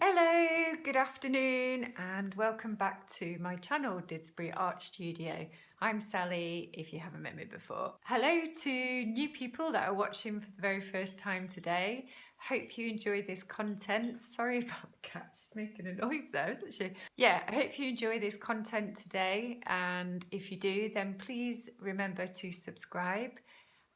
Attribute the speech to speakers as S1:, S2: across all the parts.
S1: Hello, good afternoon and welcome back to my channel Didsbury Art Studio. I'm Sally if you haven't met me before. Hello to new people that are watching for the very first time today. Hope you enjoy this content. Sorry about the cat, she's making a noise there, isn't she? Yeah, I hope you enjoy this content today, and if you do then please remember to subscribe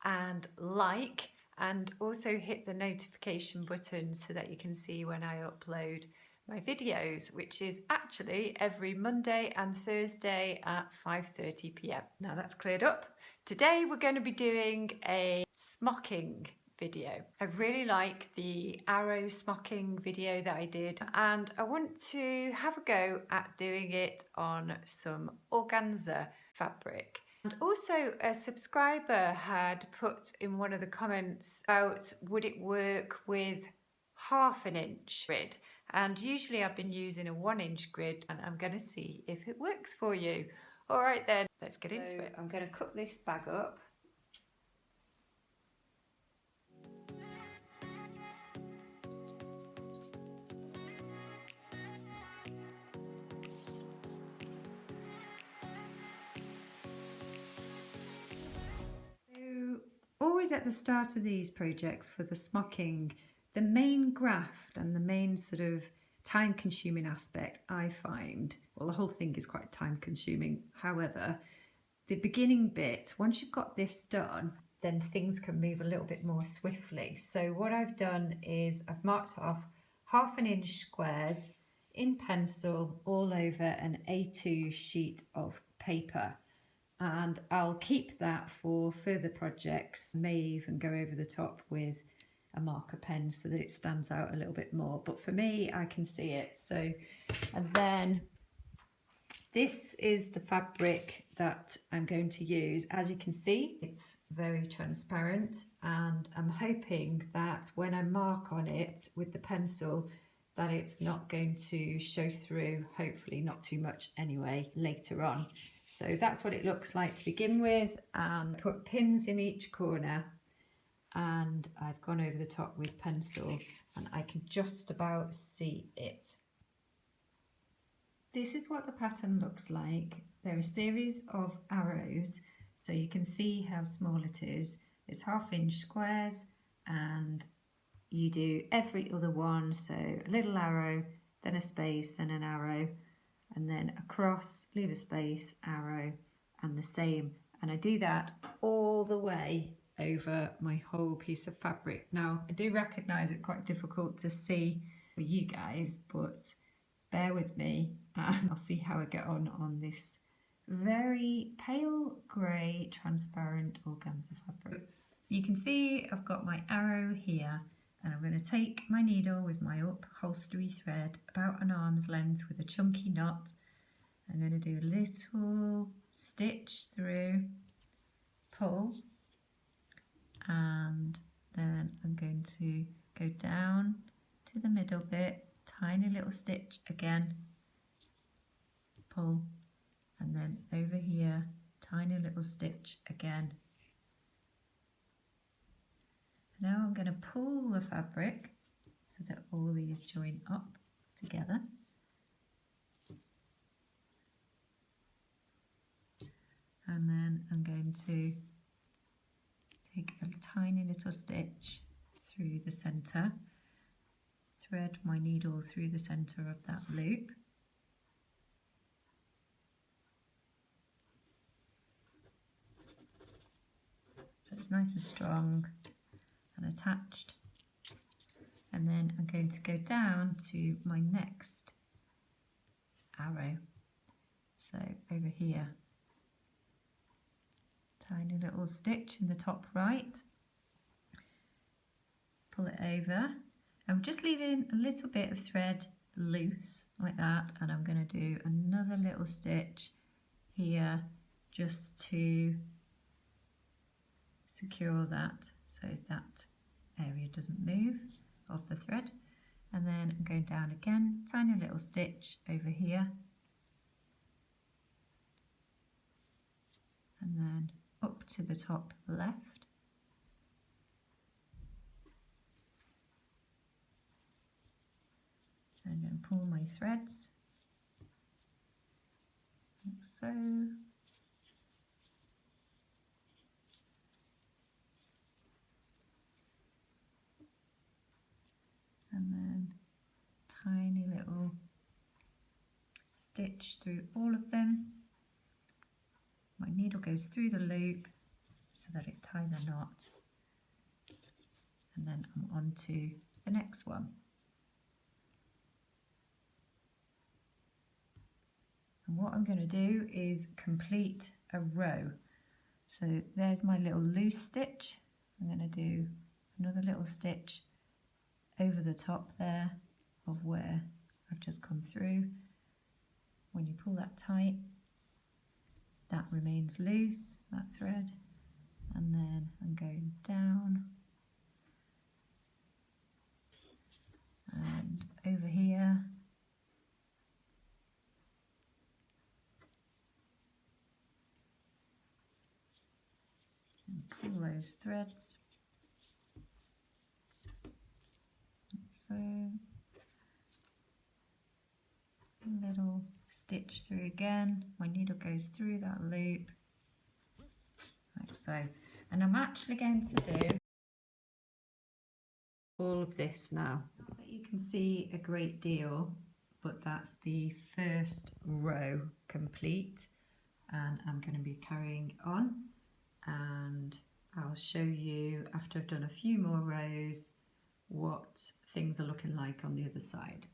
S1: and like, and also hit the notification button so that you can see when I upload my videos, which is actually every Monday and Thursday at 5:30 p.m. Now that's cleared up. Today we're going to be doing a smocking video. I really like the arrow smocking video that I did, and I want to have a go at doing it on some organza fabric. And also a subscriber had put in one of the comments about would it work with 1/2 inch grid, and usually I've been using a 1-inch grid, and I'm going to see if it works for you. All right then, let's get into it. I'm going to cut this bag up. Always at the start of these projects for the smocking, the main graft and the main sort of time-consuming aspect I find, well, the whole thing is quite time-consuming. However, the beginning bit, once you've got this done, then things can move a little bit more swiftly. So what I've done is I've marked off 1/2 inch squares in pencil all over an A2 sheet of paper. And I'll keep that for further projects. May even go over the top with a marker pen so that it stands out a little bit more, but for me I can see it. So, and then this is the fabric that I'm going to use. As you can see, it's very transparent, and I'm hoping that when I mark on it with the pencil that it's not going to show through, hopefully not too much anyway, later on. So that's what it looks like to begin with, and put pins in each corner, and I've gone over the top with pencil and I can just about see it. This is what the pattern looks like. There are a series of arrows, so you can see how small it is. It's 1/2 inch squares, and you do every other one, so a little arrow, then a space, then an arrow, and then across, leave a space, arrow, and the same. And I do that all the way over my whole piece of fabric. Now, I do recognise it's quite difficult to see for you guys, but bear with me and I'll see how I get on this very pale grey transparent organza fabric. You can see I've got my arrow here, and I'm going to take my needle with my upholstery thread about an arm's length with a chunky knot. I'm going to do a little stitch through, pull, and then I'm going to go down to the middle bit, tiny little stitch again, pull, and then over here, tiny little stitch again. Now I'm going to pull the fabric so that all these join up together. And then I'm going to take a tiny little stitch through the centre, thread my needle through the centre of that loop. So it's nice and strong and attached, and then I'm going to go down to my next arrow, so over here, tiny little stitch in the top right, pull it over. I'm just leaving a little bit of thread loose like that, and I'm going to do another little stitch here just to secure that so that area doesn't move of the thread. And then I'm going down again, tiny little stitch over here, and then up to the top left, I'm going to pull my threads like so. And then tiny little stitch through all of them. My needle goes through the loop so that it ties a knot. And then I'm on to the next one. And what I'm going to do is complete a row. So there's my little loose stitch. I'm going to do another little stitch over the top there of where I've just come through. When you pull that tight, that remains loose, that thread, and then I'm going down and over here. And pull those threads. So, a little stitch through again. My needle goes through that loop, like so. And I'm actually going to do all of this now. Not that you can see a great deal, but that's the first row complete. And I'm going to be carrying on, and I'll show you after I've done a few more rows what things are looking like on the other side.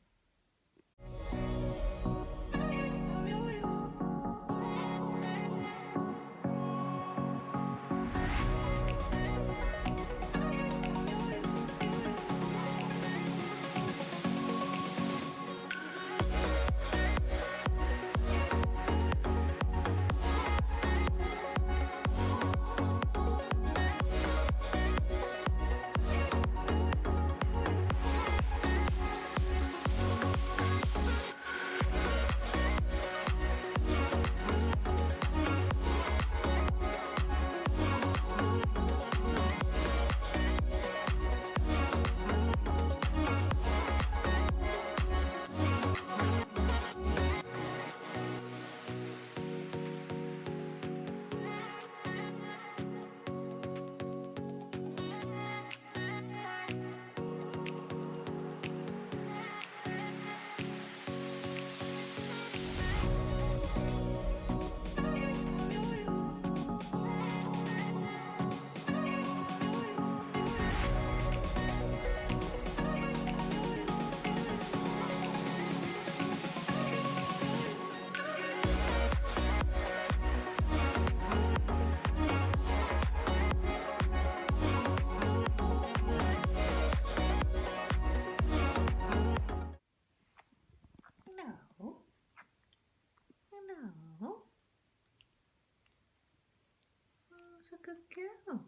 S1: A good girl.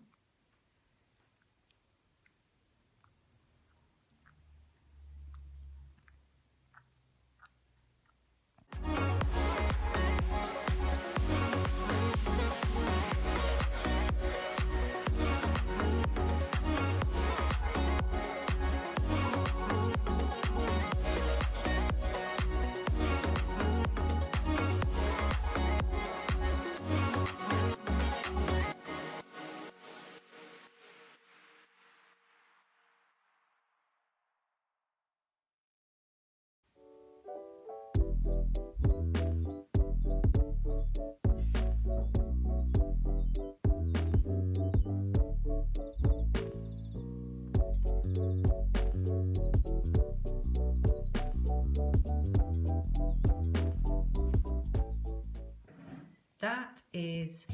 S1: That is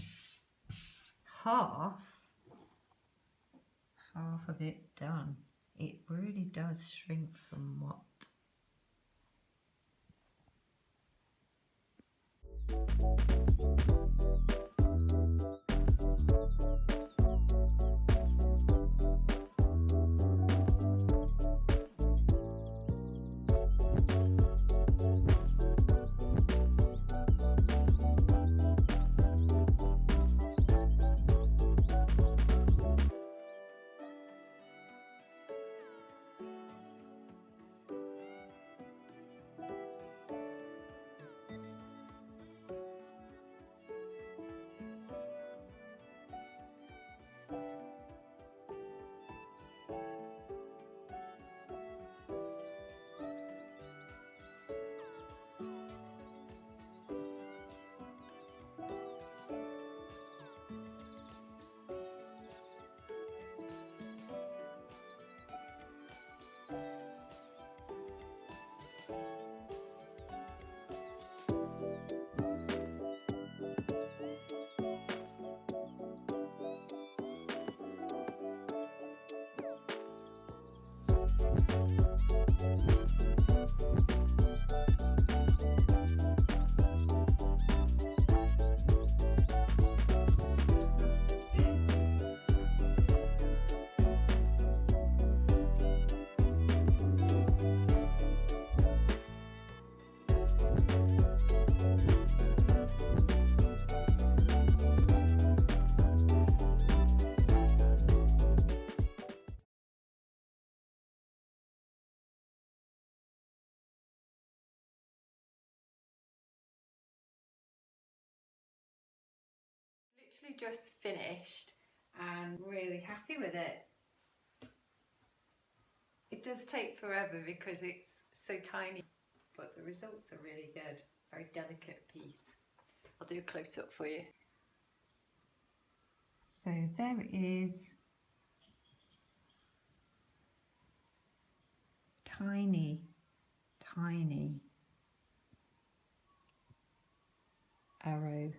S1: half of it done. It really does shrink somewhat. literally just finished and really happy with it. It does take forever because it's so tiny, but the results are really good. Very delicate piece. I'll do a close-up for you. So there it is. Tiny, tiny arrow.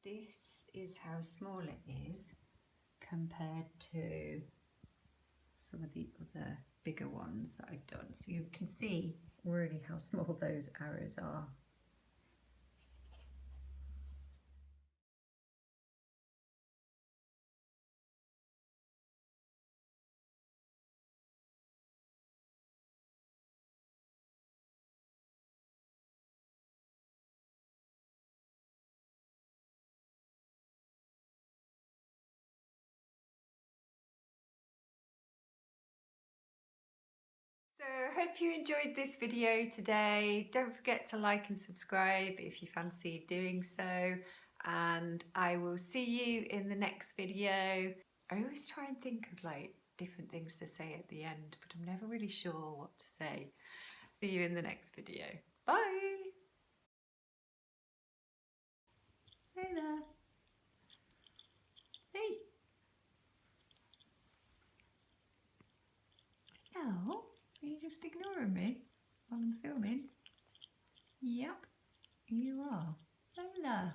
S1: This is how small it is compared to some of the other bigger ones that I've done. So you can see really how small those arrows are. So I hope you enjoyed this video today. Don't forget to like and subscribe if you fancy doing so. And I will see you in the next video. I always try and think of like different things to say at the end, but I'm never really sure what to say. See you in the next video. Bye! Hey there! Hey! No, are you just ignoring me while I'm filming? Yep, you are. Lola.